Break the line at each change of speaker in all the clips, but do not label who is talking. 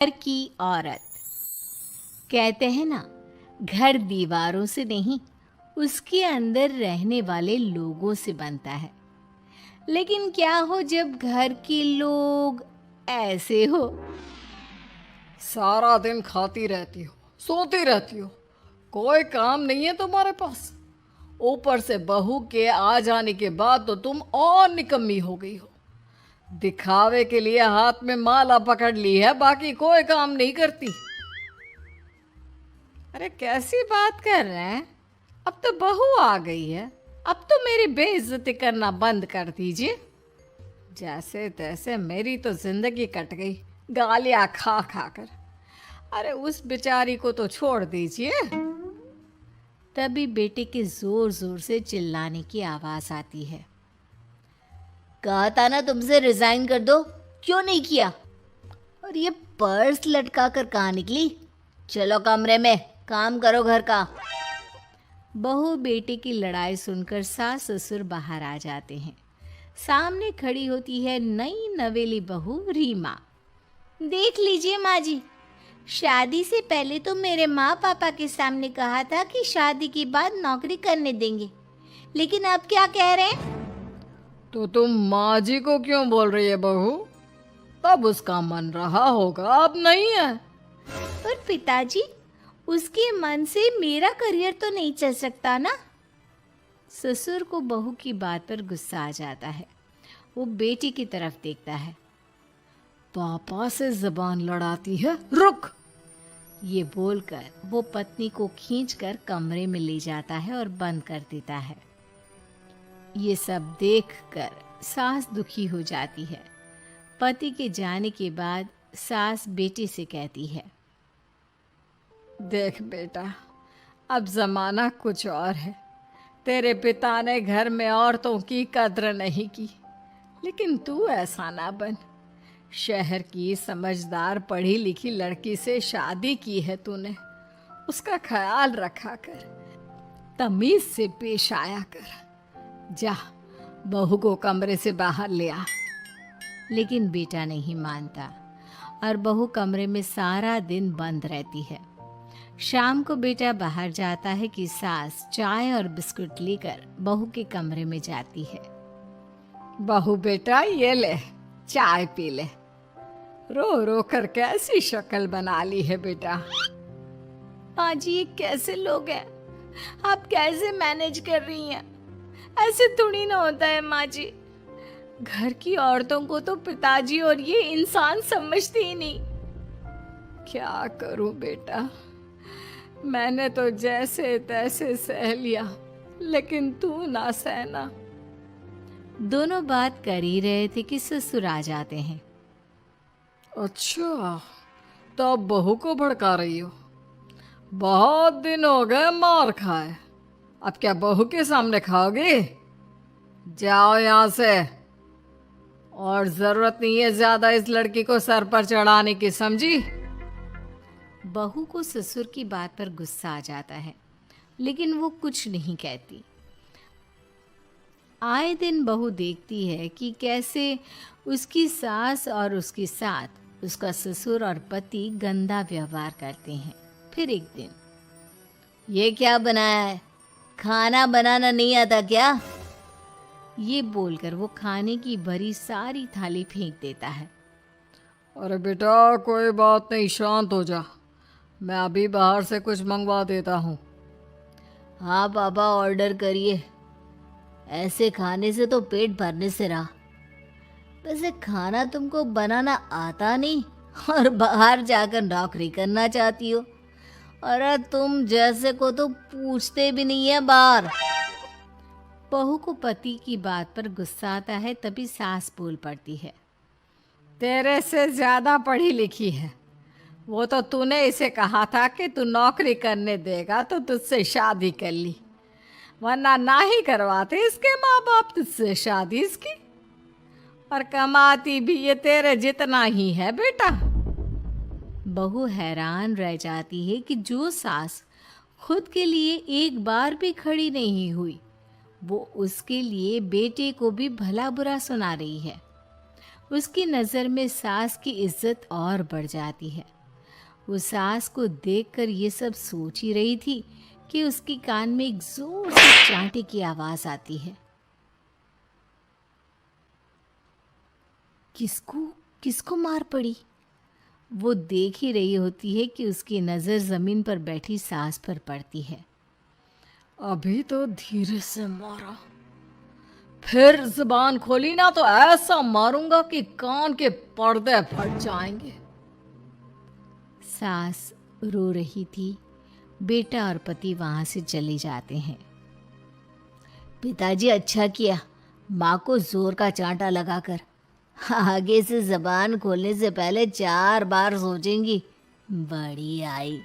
घर की औरत। कहते हैं ना, घर दीवारों से नहीं, उसके अंदर रहने वाले लोगों से बनता है। लेकिन क्या हो जब घर के लोग ऐसे हो।
सारा दिन खाती रहती हो, सोती रहती हो, कोई काम नहीं है तुम्हारे पास। ऊपर से बहू के आ जाने के बाद तो तुम और निकम्मी हो गई हो। दिखावे के लिए हाथ में माला पकड़ ली है, बाकी कोई काम नहीं करती।
अरे कैसी बात कर रहे हैं? अब तो बहू आ गई है, अब तो मेरी बेइज्जती करना बंद कर दीजिए।
जैसे तैसे मेरी तो जिंदगी कट गई, गालियां खा खा कर। अरे उस बेचारी को तो छोड़ दीजिए।
तभी बेटे के जोर जोर से चिल्लाने की आवाज आती है। कहा था ना तुमसे रिजाइन कर दो, क्यों नहीं किया? और ये पर्स लटका कर कहाँ निकली? चलो कमरे में, काम करो घर का। बहू बेटे की लड़ाई सुनकर सास ससुर बाहर आ जाते हैं। सामने खड़ी होती है नई नवेली बहू रीमा। देख लीजिए माँ जी, शादी से पहले तो मेरे माँ पापा के सामने कहा था कि शादी के बाद नौकरी करने देंगे, लेकिन अब क्या कह रहे हैं?
तो तुम माँ जी को क्यों बोल रही है बहू? तब उसका मन रहा होगा, अब नहीं है।
पर पिताजी, उसके मन से मेरा करियर तो नहीं चल सकता ना। ससुर को बहू की बात पर गुस्सा आ जाता है। वो बेटी की तरफ देखता है।
पापा से जबान लड़ाती है, रुक।
ये बोलकर वो पत्नी को खींचकर कमरे में ले जाता है और बंद कर देता है। ये सब देखकर सास दुखी हो जाती है। पति के जाने के बाद सास बेटी से कहती है,
देख बेटा, अब जमाना कुछ और है। तेरे पिता ने घर में औरतों की कद्र नहीं की, लेकिन तू ऐसा ना बन। शहर की समझदार पढ़ी लिखी लड़की से शादी की है तूने, उसका ख्याल रखा कर, तमीज से पेश आया कर। जा, बहू को कमरे से बाहर ले आ।
लेकिन बेटा नहीं मानता और बहू कमरे में सारा दिन बंद रहती है। शाम को बेटा बाहर जाता है कि सास चाय और बिस्कुट लेकर बहू के कमरे में जाती है।
बहू बेटा, ये ले, चाय पी ले। रो रो कर कैसी शक्ल बना ली है बेटा।
माँ जी, ये कैसे लोग हैं? आप कैसे मैनेज कर रही हैं? ऐसे थोड़ी ना होता है माँ जी। घर की औरतों को तो पिताजी और ये इंसान समझते ही नहीं।
क्या करूं बेटा, मैंने तो जैसे तैसे सह लिया, लेकिन तू ना सहना।
दोनों बात कर ही रहे थे कि ससुर आ जाते हैं।
अच्छा, तो अब बहू को भड़का रही हो? बहुत दिन हो गए मार खाए, अब क्या बहू के सामने खाओगे? जाओ यहाँ से। और जरूरत नहीं है ज्यादा इस लड़की को सर पर चढ़ाने की, समझी?
बहू को ससुर की बात पर गुस्सा आ जाता है, लेकिन वो कुछ नहीं कहती। आए दिन बहू देखती है कि कैसे उसकी सास और उसके साथ उसका ससुर और पति गंदा व्यवहार करते हैं। फिर एक दिन, ये क्या बनाया है? खाना बनाना नहीं आता क्या? ये बोलकर वो खाने की भरी सारी थाली फेंक देता है।
अरे बेटा, कोई बात नहीं, शांत हो जा, मैं अभी बाहर से कुछ मंगवा देता हूँ।
हाँ पापा, ऑर्डर करिए। ऐसे खाने से तो पेट भरने से रहा। वैसे खाना तुमको बनाना आता नहीं और बाहर जाकर नौकरी करना चाहती हो। अरे तुम जैसे को तो पूछते भी नहीं है बाहर। बहू को पति की बात पर गुस्सा आता है, तभी सास बोल पड़ती है।
तेरे से ज्यादा पढ़ी लिखी है, वो तो तूने इसे कहा था कि तू नौकरी करने देगा तो तुझसे शादी कर ली, वरना ना ही करवाते इसके माँ बाप तुझसे शादी इसकी। और कमाती भी ये तेरे जितना ही है बेटा।
बहू हैरान रह जाती है कि जो सास खुद के लिए एक बार भी खड़ी नहीं हुई, वो उसके लिए बेटे को भी भला बुरा सुना रही है। उसकी नज़र में सास की इज्जत और बढ़ जाती है। वो सास को देखकर ये सब सोच ही रही थी कि उसके कान में एक जोर से चांटे की आवाज़ आती है। किसको किसको मार पड़ी? वो देख ही रही होती है कि उसकी नज़र ज़मीन पर बैठी सास पर पड़ती है।
अभी तो धीरे से मारा, फिर जुबान खोली ना तो ऐसा मारूंगा कि कान के पर्दे फट जाएंगे।
सास रो रही थी। बेटा और पति वहाँ से चले जाते हैं। पिताजी अच्छा किया माँ को जोर का चांटा लगाकर। आगे से जबान खोलने से पहले 4 बार सोचेंगी। बड़ी आई।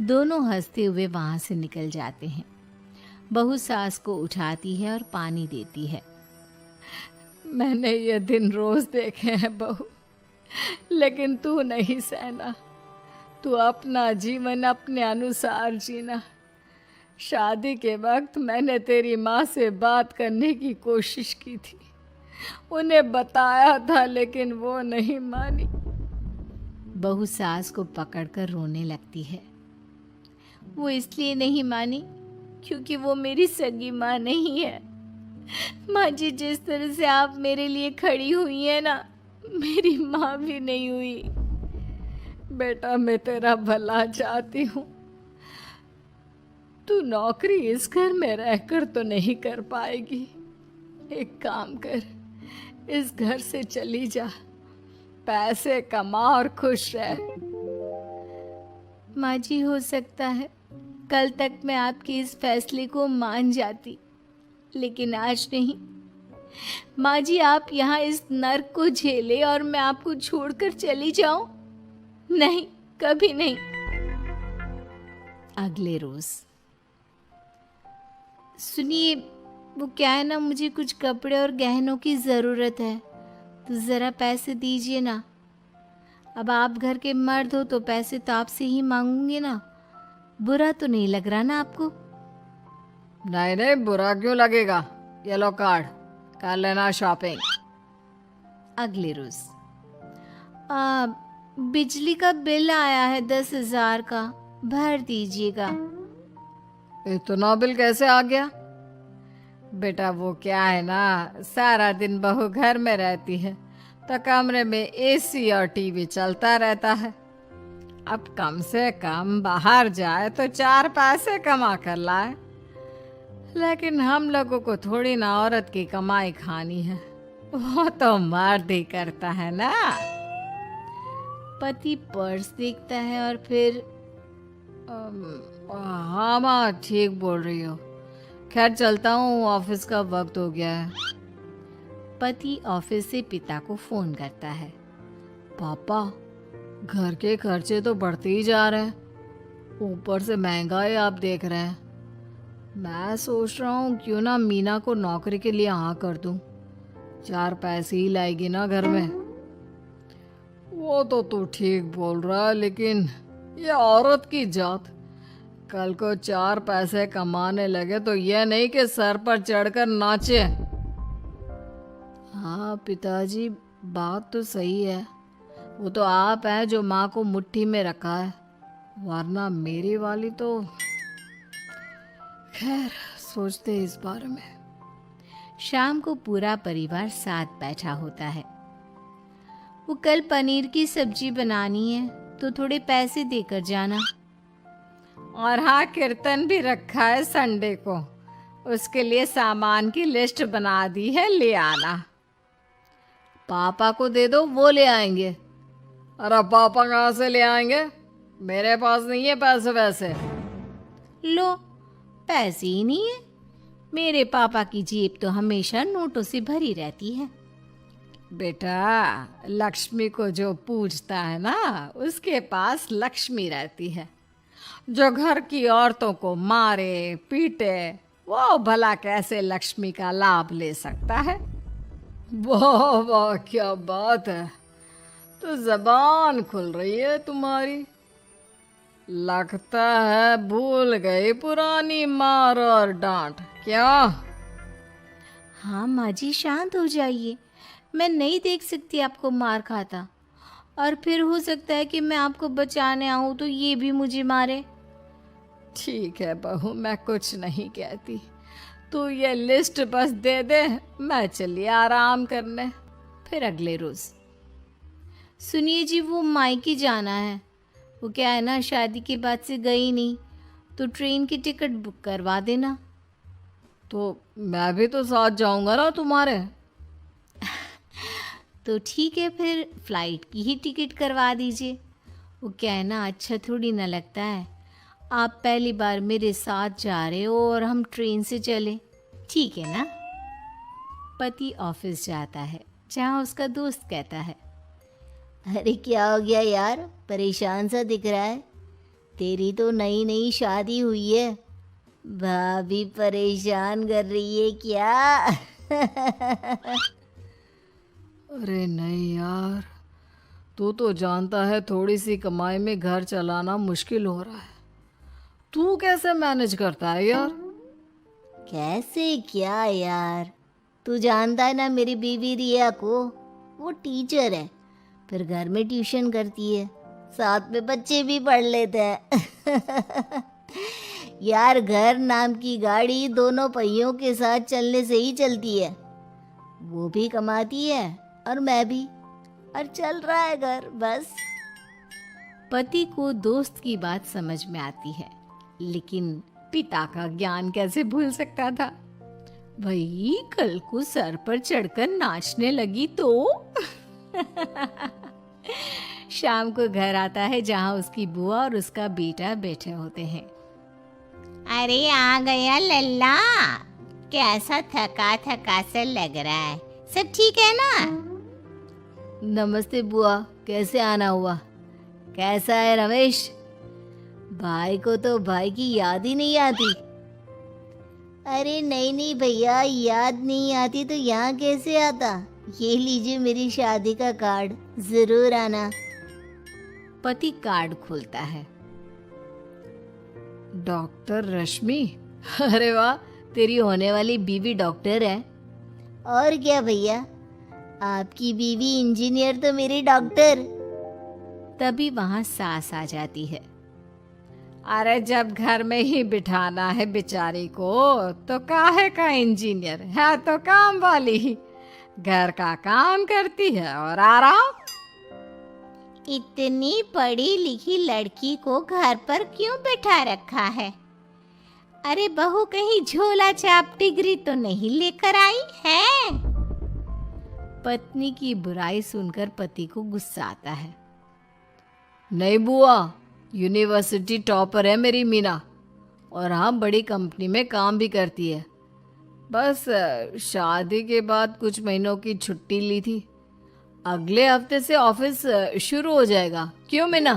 दोनों हंसते हुए वहाँ से निकल जाते हैं। बहू सास को उठाती है और पानी देती है।
मैंने ये दिन रोज देखे हैं बहू, लेकिन तू नहीं सहना। तू अपना जीवन अपने अनुसार जीना। शादी के वक्त मैंने तेरी माँ से बात करने की कोशिश की थी, उन्हें बताया था, लेकिन वो नहीं मानी।
बहू सास को पकड़कर रोने लगती है। वो इसलिए नहीं मानी क्योंकि वो मेरी सगी माँ नहीं है। माँ जी, जिस तरह से आप मेरे लिए खड़ी हुई है ना, मेरी माँ भी नहीं हुई।
बेटा, मैं तेरा भला चाहती हूँ। तू नौकरी इस घर में रहकर तो नहीं कर पाएगी। एक काम कर, इस घर से चली जा, पैसे कमा और खुश रह।
माँ जी, हो सकता है कल तक मैं आपके इस फैसले को मान जाती, लेकिन आज नहीं। माँ जी, आप यहाँ इस नर्क को झेले और मैं आपको छोड़कर चली जाऊं? नहीं, कभी नहीं। अगले रोज, सुनिए, वो क्या है ना, मुझे कुछ कपड़े और गहनों की ज़रूरत है, तो ज़रा पैसे दीजिए ना। अब आप घर के मर्द हो तो पैसे तो आपसे ही मांगूंगे ना। बुरा तो नहीं लग रहा ना आपको?
नहीं नहीं, बुरा क्यों लगेगा। ये लो कार्ड, कर लेना शॉपिंग।
अगले रोज, बिजली का बिल आया है 10,000 का, भर दीजिएगा।
इतना बिल कैसे आ गया? बेटा, वो क्या है ना, सारा दिन बहू घर में रहती है तो कमरे में एसी और टीवी चलता रहता है। अब कम से कम बाहर जाए तो 4 पैसे कमा कर लाए। लेकिन हम लोगों को थोड़ी ना औरत की कमाई खानी है, वो तो मर्द ही करता है ना।
पति पर्स देखता है और फिर
हाँ माँ, ठीक बोल रही हो। खैर चलता हूँ, ऑफिस का वक्त हो गया है।
पति ऑफिस से पिता को फोन करता है।
पापा, घर के खर्चे तो बढ़ते ही जा रहे हैं, ऊपर से महंगाई आप देख रहे हैं। मैं सोच रहा हूँ क्यों ना मीना को नौकरी के लिए हाँ कर दूँ, 4 पैसे ही लाएगी ना घर में। वो तो तू ठीक बोल रहा है, लेकिन ये औरत की जात, कल को 4 पैसे कमाने लगे तो यह नहीं कि सर पर चढ़कर नाचे। हाँ पिताजी, बात तो सही है। वो तो आप हैं जो माँ को मुट्ठी में रखा है, वरना मेरी वाली तो। खैर, सोचते इस बारे में।
शाम को पूरा परिवार साथ बैठा होता है। वो कल पनीर की सब्जी बनानी है तो थोड़े पैसे देकर जाना।
और हाँ, कीर्तन भी रखा है संडे को, उसके लिए सामान की लिस्ट बना दी है, ले आना। पापा को दे दो, वो ले आएंगे। अरे पापा कहाँ से ले आएंगे, मेरे पास नहीं है पैसे वैसे।
लो, पैसे ही नहीं है? मेरे पापा की जेब तो हमेशा नोटों से भरी रहती है।
बेटा, लक्ष्मी को जो पूजता है ना, उसके पास लक्ष्मी रहती है। जो घर की औरतों को मारे पीटे, वो भला कैसे लक्ष्मी का लाभ ले सकता है? वाह वाह, क्या बात है, तो जबान खुल रही है तुम्हारी। लगता है भूल गई पुरानी मार और डांट, क्या?
हाँ माँ जी, शांत हो जाइए। मैं नहीं देख सकती आपको मार खाता, और फिर हो सकता है कि मैं आपको बचाने आऊँ तो ये भी मुझे मारे।
ठीक है बहू, मैं कुछ नहीं कहती, तू ये लिस्ट बस दे दे, मैं चली आराम करने।
फिर अगले रोज़, सुनिए जी, वो मायके जाना है। वो क्या है ना, शादी के बाद से गई नहीं, तो ट्रेन की टिकट बुक करवा देना।
तो मैं भी तो साथ जाऊंगा ना तुम्हारे।
तो ठीक है, फिर फ़्लाइट की ही टिकट करवा दीजिए। वो क्या है ना, अच्छा थोड़ी ना लगता है, आप पहली बार मेरे साथ जा रहे हो और हम ट्रेन से चले, ठीक है ना। पति ऑफिस जाता है, जहाँ उसका दोस्त कहता है, अरे क्या हो गया यार, परेशान सा दिख रहा है। तेरी तो नई नई शादी हुई है, भाभी परेशान कर रही है क्या?
अरे नहीं यार, तू तो जानता है थोड़ी सी कमाई में घर चलाना मुश्किल हो रहा है। तू कैसे मैनेज करता है यार?
कैसे क्या यार, तू जानता है ना मेरी बीवी रिया को, वो टीचर है, फिर घर में ट्यूशन करती है, साथ में बच्चे भी पढ़ लेते हैं। यार घर नाम की गाड़ी दोनों पहियों के साथ चलने से ही चलती है। वो भी कमाती है और मैं भी, और चल रहा है घर बस। पति को दोस्त की बात समझ में आती है, लेकिन पिता का ज्ञान कैसे भूल सकता था। वही कल को सर पर चढ़कर नाचने लगी तो। शाम को घर आता है, जहाँ उसकी बुआ और उसका बेटा बैठे होते हैं। अरे आ गया लल्ला, कैसा थका थका सा लग रहा है, सब ठीक है ना? नमस्ते बुआ, कैसे आना हुआ? कैसा है रमेश? भाई को तो भाई की याद ही नहीं आती। अरे नहीं नहीं भैया, याद नहीं आती तो यहाँ कैसे आता? ये लीजिए मेरी शादी का कार्ड, जरूर आना। पति कार्ड खोलता है।
डॉक्टर रश्मि, अरे वाह,
तेरी होने वाली बीवी डॉक्टर है। और क्या भैया, आपकी बीवी इंजीनियर तो मेरी डॉक्टर। तभी वहां सास आ जाती है।
अरे जब घर में ही बिठाना है बेचारी को, तो काहे का इंजीनियर है, तो काम वाली, घर का काम करती है और आराम।
इतनी पढ़ी लिखी लड़की को घर पर क्यों बैठा रखा है? अरे बहू कहीं झोला छाप डिग्री तो नहीं लेकर आई है? पत्नी की बुराई सुनकर पति को गुस्सा आता है।
नहीं बुआ, यूनिवर्सिटी टॉपर है मेरी मीना, और हाँ बड़ी कंपनी में काम भी करती है। बस शादी के बाद कुछ महीनों की छुट्टी ली थी, अगले हफ्ते से ऑफिस शुरू हो जाएगा। क्यों मीना?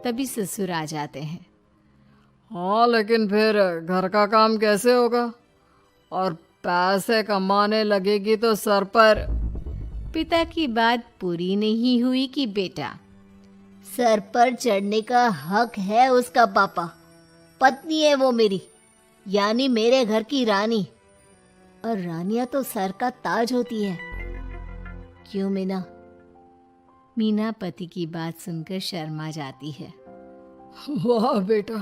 तभी ससुर आ जाते हैं।
हाँ लेकिन फिर घर का काम कैसे होगा, और पैसे कमाने लगेगी तो सर पर।
पिता की बात पूरी नहीं हुई कि बेटा, सर पर चढ़ने का हक है उसका पापा, पत्नी है वो मेरी, यानी मेरे घर की रानी, और रानियां तो सर का ताज होती है। क्यों मीना? मीना पति की बात सुनकर शर्मा जाती है।
वाह बेटा,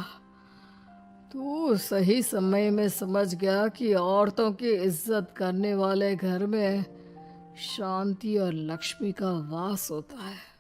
तू सही समय में समझ गया कि औरतों की इज्जत करने वाले घर में शांति और लक्ष्मी का वास होता है।